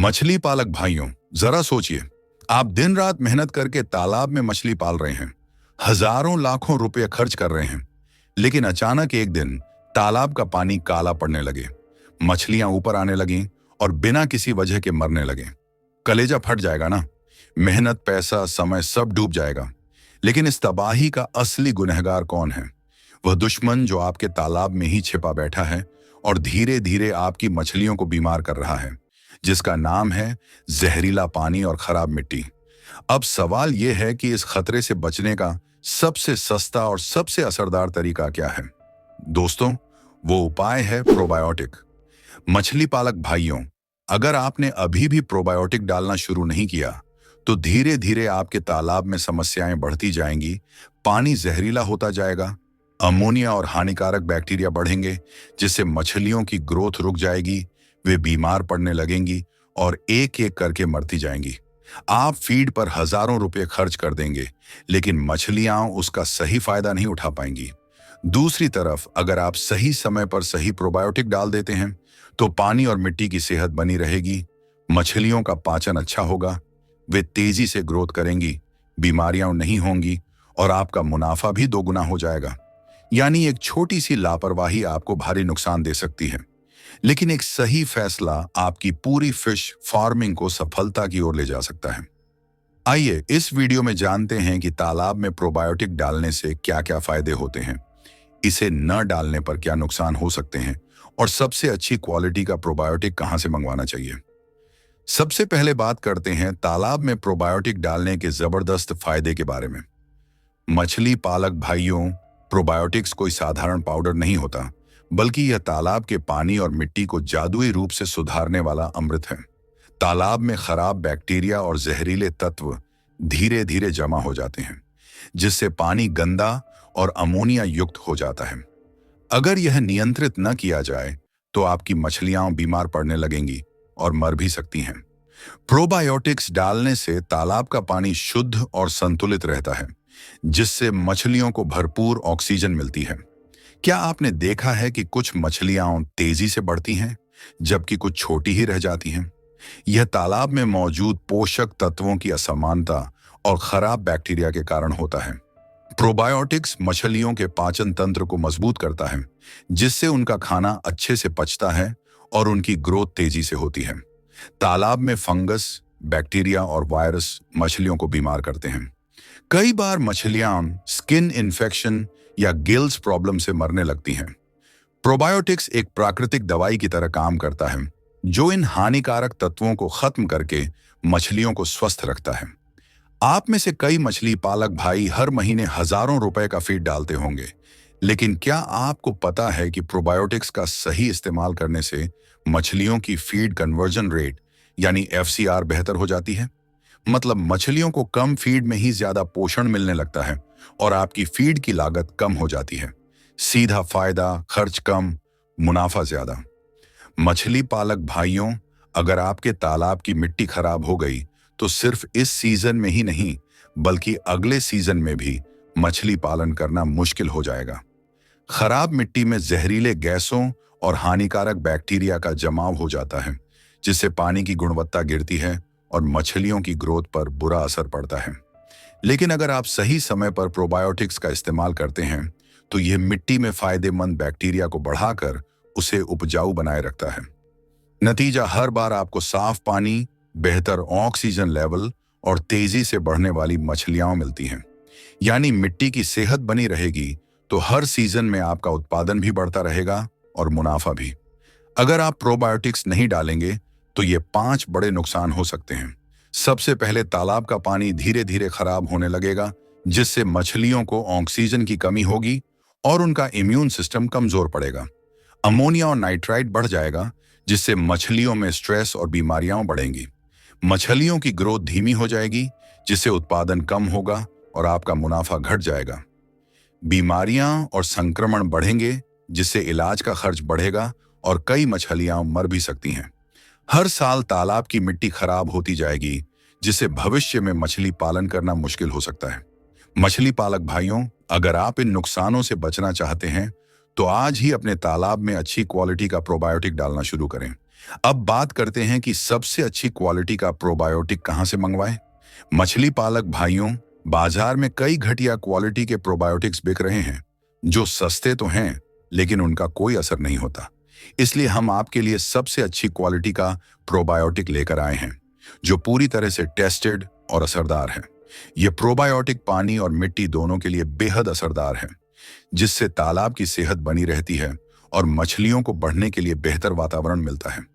मछली पालक भाइयों, जरा सोचिए। आप दिन रात मेहनत करके तालाब में मछली पाल रहे हैं, हजारों लाखों रुपए खर्च कर रहे हैं, लेकिन अचानक एक दिन तालाब का पानी काला पड़ने लगे, मछलियां ऊपर आने लगीं और बिना किसी वजह के मरने लगे। कलेजा फट जाएगा ना। मेहनत, पैसा, समय सब डूब जाएगा। लेकिन इस तबाही का असली गुनहगार कौन है? वह दुश्मन जो आपके तालाब में ही छिपा बैठा है और धीरे धीरे आपकी मछलियों को बीमार कर रहा है, जिसका नाम है जहरीला पानी और खराब मिट्टी। अब सवाल यह है कि इस खतरे से बचने का सबसे सस्ता और सबसे असरदार तरीका क्या है? दोस्तों, वो उपाय है प्रोबायोटिक। मछली पालक भाइयों, अगर आपने अभी भी प्रोबायोटिक डालना शुरू नहीं किया तो धीरे धीरे आपके तालाब में समस्याएं बढ़ती जाएंगी। पानी जहरीला होता जाएगा, अमोनिया और हानिकारक बैक्टीरिया बढ़ेंगे, जिससे मछलियों की ग्रोथ रुक जाएगी, वे बीमार पड़ने लगेंगी और एक एक करके मरती जाएंगी। आप फीड पर हजारों रुपए खर्च कर देंगे, लेकिन मछलियां उसका सही फायदा नहीं उठा पाएंगी। दूसरी तरफ अगर आप सही समय पर सही प्रोबायोटिक डाल देते हैं तो पानी और मिट्टी की सेहत बनी रहेगी, मछलियों का पाचन अच्छा होगा, वे तेजी से ग्रोथ करेंगी, बीमारियां नहीं होंगी और आपका मुनाफा भी दोगुना हो जाएगा। यानी एक छोटी सी लापरवाही आपको भारी नुकसान दे सकती है, लेकिन एक सही फैसला आपकी पूरी फिश फार्मिंग को सफलता की ओर ले जा सकता है। आइए इस वीडियो में जानते हैं कि तालाब में प्रोबायोटिक डालने से क्या क्या फायदे होते हैं, इसे न डालने पर क्या नुकसान हो सकते हैं और सबसे अच्छी क्वालिटी का प्रोबायोटिक कहां से मंगवाना चाहिए। सबसे पहले बात करते हैं तालाब में प्रोबायोटिक डालने के जबरदस्त फायदे के बारे में। मछली पालक भाइयों, प्रोबायोटिक्स कोई साधारण पाउडर नहीं होता, बल्कि यह तालाब के पानी और मिट्टी को जादुई रूप से सुधारने वाला अमृत है। तालाब में खराब बैक्टीरिया और जहरीले तत्व धीरे धीरे जमा हो जाते हैं, जिससे पानी गंदा और अमोनिया युक्त हो जाता है। अगर यह नियंत्रित न किया जाए तो आपकी मछलियां बीमार पड़ने लगेंगी और मर भी सकती हैं। प्रोबायोटिक्स डालने से तालाब का पानी शुद्ध और संतुलित रहता है, जिससे मछलियों को भरपूर ऑक्सीजन मिलती है। क्या आपने देखा है कि कुछ मछलियां तेजी से बढ़ती हैं, जबकि कुछ छोटी ही रह जाती हैं? यह तालाब में मौजूद पोषक तत्वों की असमानता और खराब बैक्टीरिया के कारण होता है। प्रोबायोटिक्स मछलियों के पाचन तंत्र को मजबूत करता है, जिससे उनका खाना अच्छे से पचता है और उनकी ग्रोथ तेजी से होती है। तालाब में फंगस, बैक्टीरिया और वायरस मछलियों को बीमार करते हैं। कई बार मछलियां स्किन इन्फेक्शन या गिल्स प्रॉब्लम से मरने लगती हैं। प्रोबायोटिक्स एक प्राकृतिक दवाई की तरह काम करता है, जो इन हानिकारक तत्वों को खत्म करके मछलियों को स्वस्थ रखता है। आप में से कई मछली पालक भाई हर महीने हजारों रुपए का फीड डालते होंगे, लेकिन क्या आपको पता है कि प्रोबायोटिक्स का सही इस्तेमाल करने से मछलियों की फीड कन्वर्जन रेट यानी एफसीआर बेहतर हो जाती है? मतलब मछलियों को कम फीड में ही ज्यादा पोषण मिलने लगता है और आपकी फीड की लागत कम हो जाती है। सीधा फायदा, खर्च कम, मुनाफा ज्यादा। मछली पालक भाइयों, अगर आपके तालाब की मिट्टी खराब हो गई तो सिर्फ इस सीजन में ही नहीं, बल्कि अगले सीजन में भी मछली पालन करना मुश्किल हो जाएगा। खराब मिट्टी में जहरीले गैसों और हानिकारक बैक्टीरिया का जमाव हो जाता है, जिससे पानी की गुणवत्ता गिरती है और मछलियों की ग्रोथ पर बुरा असर पड़ता है। लेकिन अगर आप सही समय पर प्रोबायोटिक्स का इस्तेमाल करते हैं तो यह मिट्टी में फायदेमंद बैक्टीरिया को बढ़ाकर उसे उपजाऊ बनाए रखता है। नतीजा हर बार आपको साफ पानी, बेहतर ऑक्सीजन लेवल और तेजी से बढ़ने वाली मछलियां मिलती हैं। यानी मिट्टी की सेहत बनी रहेगी तो हर सीजन में आपका उत्पादन भी बढ़ता रहेगा और मुनाफा भी। अगर आप प्रोबायोटिक्स नहीं डालेंगे तो ये 5 बड़े नुकसान हो सकते हैं। सबसे पहले, तालाब का पानी धीरे धीरे खराब होने लगेगा, जिससे मछलियों को ऑक्सीजन की कमी होगी और उनका इम्यून सिस्टम कमजोर पड़ेगा। अमोनिया और नाइट्राइट बढ़ जाएगा, जिससे मछलियों में स्ट्रेस और बीमारियां बढ़ेंगी। मछलियों की ग्रोथ धीमी हो जाएगी, जिससे उत्पादन कम होगा और आपका मुनाफा घट जाएगा। बीमारियां और संक्रमण बढ़ेंगे, जिससे इलाज का खर्च बढ़ेगा और कई मछलियां मर भी सकती हैं। हर साल तालाब की मिट्टी खराब होती जाएगी, जिससे भविष्य में मछली पालन करना मुश्किल हो सकता है। मछली पालक भाइयों, अगर आप इन नुकसानों से बचना चाहते हैं तो आज ही अपने तालाब में अच्छी क्वालिटी का प्रोबायोटिक डालना शुरू करें। अब बात करते हैं कि सबसे अच्छी क्वालिटी का प्रोबायोटिक कहां से मंगवाएं। मछली पालक भाइयों, बाजार में कई घटिया क्वालिटी के प्रोबायोटिक्स बिक रहे हैं जो सस्ते तो हैं लेकिन उनका कोई असर नहीं होता। इसलिए हम आपके लिए सबसे अच्छी क्वालिटी का प्रोबायोटिक लेकर आए हैं जो पूरी तरह से टेस्टेड और असरदार है। ये प्रोबायोटिक पानी और मिट्टी दोनों के लिए बेहद असरदार है, जिससे तालाब की सेहत बनी रहती है और मछलियों को बढ़ने के लिए बेहतर वातावरण मिलता है।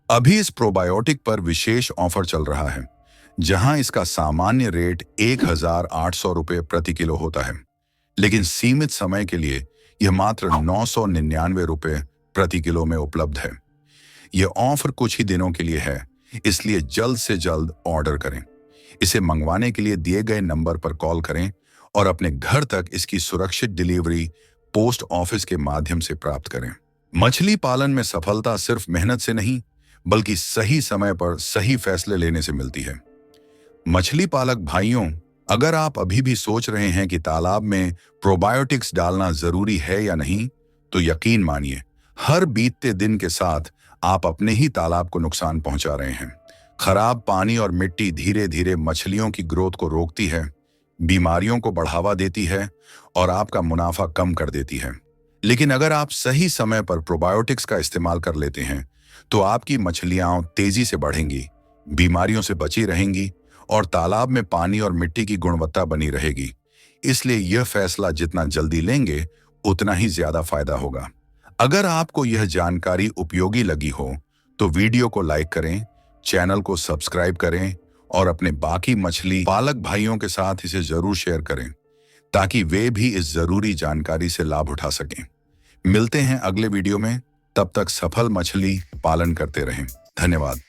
अभी इस प्रोबायोटिक पर विशेष ऑफर चल रहा है, जहां इसका सामान्य रेट 1,800 रुपये प्रति किलो होता है, लेकिन सीमित समय के लिए यह मात्र 999 रुपये प्रति किलो में उपलब्ध है। यह ऑफर कुछ ही दिनों के लिए है, इसलिए जल्द से जल्द ऑर्डर करें। इसे मंगवाने के लिए दिए गए नंबर पर कॉल करें और अपने घर तक इसकी सुरक्षित डिलीवरी पोस्ट ऑफिस के माध्यम से प्राप्त करें। मछली पालन में सफलता सिर्फ मेहनत से नहीं, बल्कि सही समय पर सही फैसले लेने से मिलती है। मछली पालक भाइयों, अगर आप अभी भी सोच रहे हैं कि तालाब में प्रोबायोटिक्स डालना जरूरी है या नहीं, तो यकीन मानिए, हर बीतते दिन के साथ आप अपने ही तालाब को नुकसान पहुंचा रहे हैं। खराब पानी और मिट्टी धीरे धीरे मछलियों की ग्रोथ को रोकती है, बीमारियों को बढ़ावा देती है और आपका मुनाफा कम कर देती है। लेकिन अगर आप सही समय पर प्रोबायोटिक्स का इस्तेमाल कर लेते हैं, तो आपकी मछलियां तेजी से बढ़ेंगी, बीमारियों से बची रहेंगी और तालाब में पानी और मिट्टी की गुणवत्ता बनी रहेगी। इसलिए यह फैसला जितना जल्दी लेंगे, उतना ही ज्यादा फायदा होगा। अगर आपको यह जानकारी उपयोगी लगी हो, तो वीडियो को लाइक करें, चैनल को सब्सक्राइब करें और अपने बाकी मछली पालक भाइयों के साथ इसे जरूर शेयर करें, ताकि वे भी इस जरूरी जानकारी से लाभ उठा सकें। मिलते हैं अगले वीडियो में, तब तक सफल मछली पालन करते रहें। धन्यवाद।